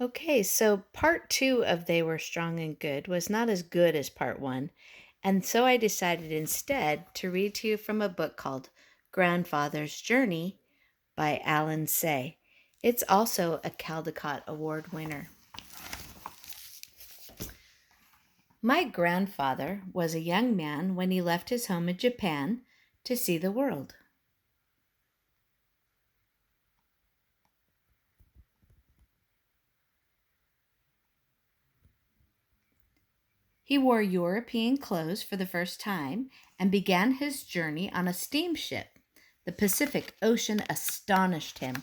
Okay, so part two of They Were Strong and Good was not as good as part one, and so I decided instead to read to you from a book called Grandfather's Journey by Alan Say. It's also a Caldecott Award winner. My grandfather was a young man when he left his home in Japan to see the world. He wore European clothes for the first time and began his journey on a steamship. The Pacific Ocean astonished him.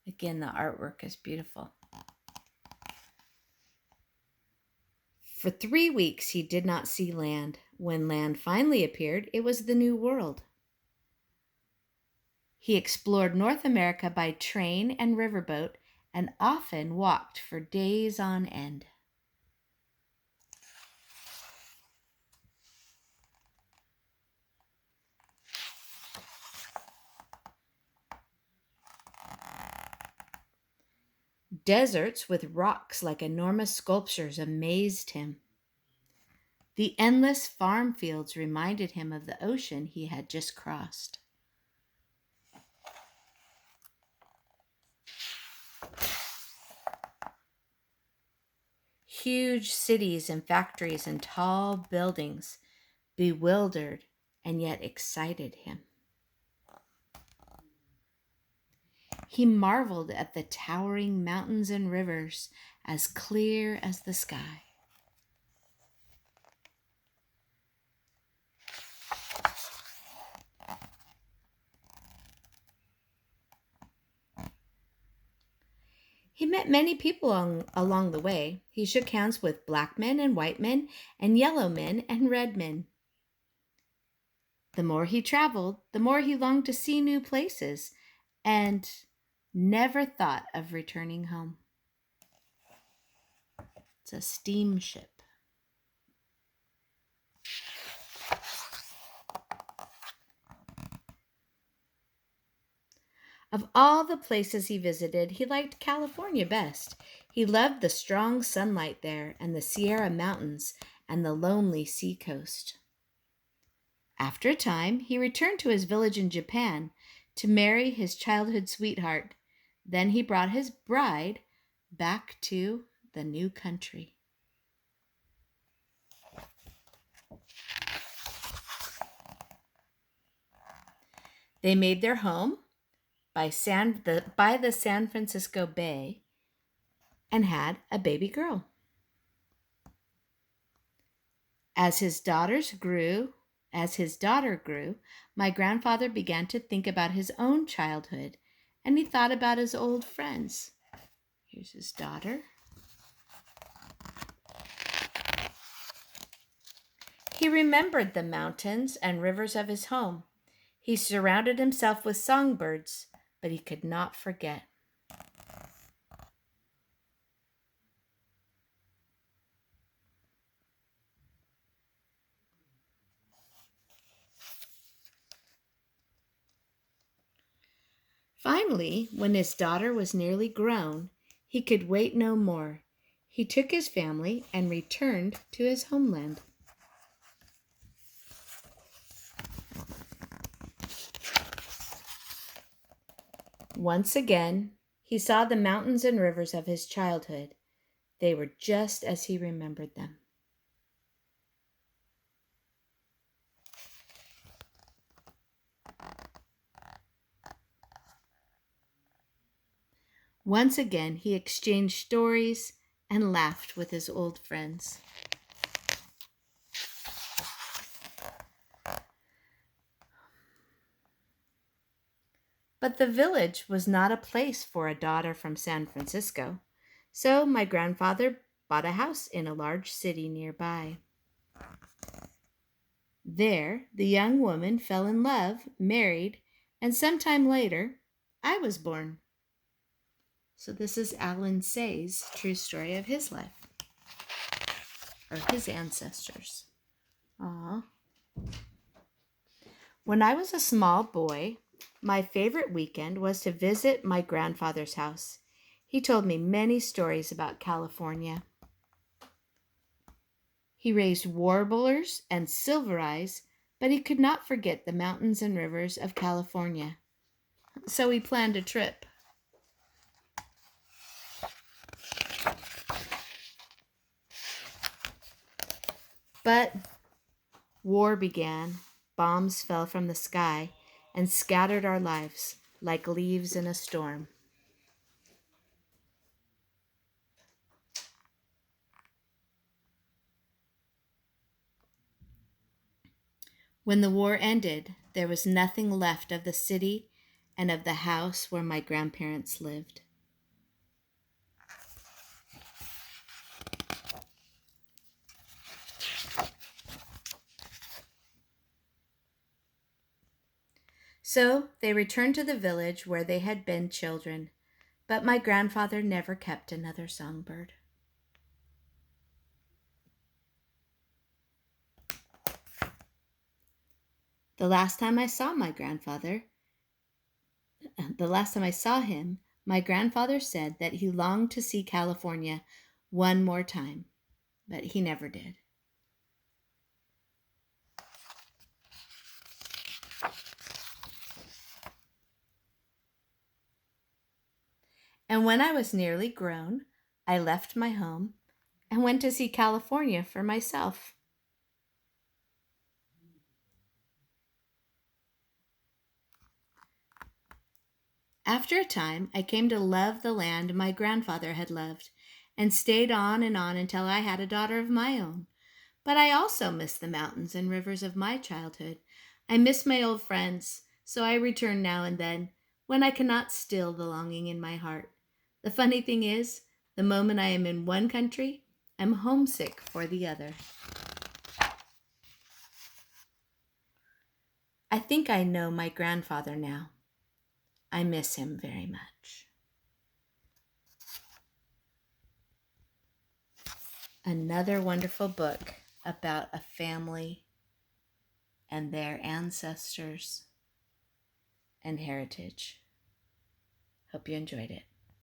Again, the artwork is beautiful. For 3 weeks, he did not see land. When land finally appeared, it was the New World. He explored North America by train and riverboat and often walked for days on end. Deserts with rocks like enormous sculptures amazed him. The endless farm fields reminded him of the ocean he had just crossed. Huge cities and factories and tall buildings bewildered and yet excited him. He marveled at the towering mountains and rivers as clear as the sky. He met many people along the way. He shook hands with black men and white men and yellow men and red men. The more he traveled, the more he longed to see new places and never thought of returning home. It's a steamship. Of all the places he visited, he liked California best. He loved the strong sunlight there and the Sierra Mountains and the lonely seacoast. After a time, he returned to his village in Japan to marry his childhood sweetheart. Then he brought his bride back to the new country. They made their home by the San Francisco Bay and had a baby girl. As his as his daughter grew, my grandfather began to think about his own childhood, and he thought about his old friends. Here's his daughter. He remembered the mountains and rivers of his home. He surrounded himself with songbirds, but he could not forget. Finally, when his daughter was nearly grown, he could wait no more. He took his family and returned to his homeland. Once again, he saw the mountains and rivers of his childhood. They were just as he remembered them. Once again, he exchanged stories and laughed with his old friends. But the village was not a place for a daughter from San Francisco, so my grandfather bought a house in a large city nearby. There, the young woman fell in love, married, and sometime later, I was born. So this is Alan Say's true story of his life, or his ancestors. Aww. When I was a small boy, My favorite weekend was to visit my grandfather's house. He told me many stories about California. He raised warblers and silver eyes, but he could not forget the mountains and rivers of California. So he planned a trip. But war began, bombs fell from the sky, and scattered our lives like leaves in a storm. When the war ended, there was nothing left of the city and of the house where my grandparents lived. So they returned to the village where they had been children, but my grandfather never kept another songbird. The last time I saw him, my grandfather said that he longed to see California one more time, but he never did. And when I was nearly grown, I left my home and went to see California for myself. After a time, I came to love the land my grandfather had loved and stayed on and on until I had a daughter of my own. But I also miss the mountains and rivers of my childhood. I miss my old friends, so I return now and then when I cannot still the longing in my heart. The funny thing is, the moment I am in one country, I'm homesick for the other. I think I know my grandfather now. I miss him very much. Another wonderful book about a family and their ancestors and heritage. Hope you enjoyed it.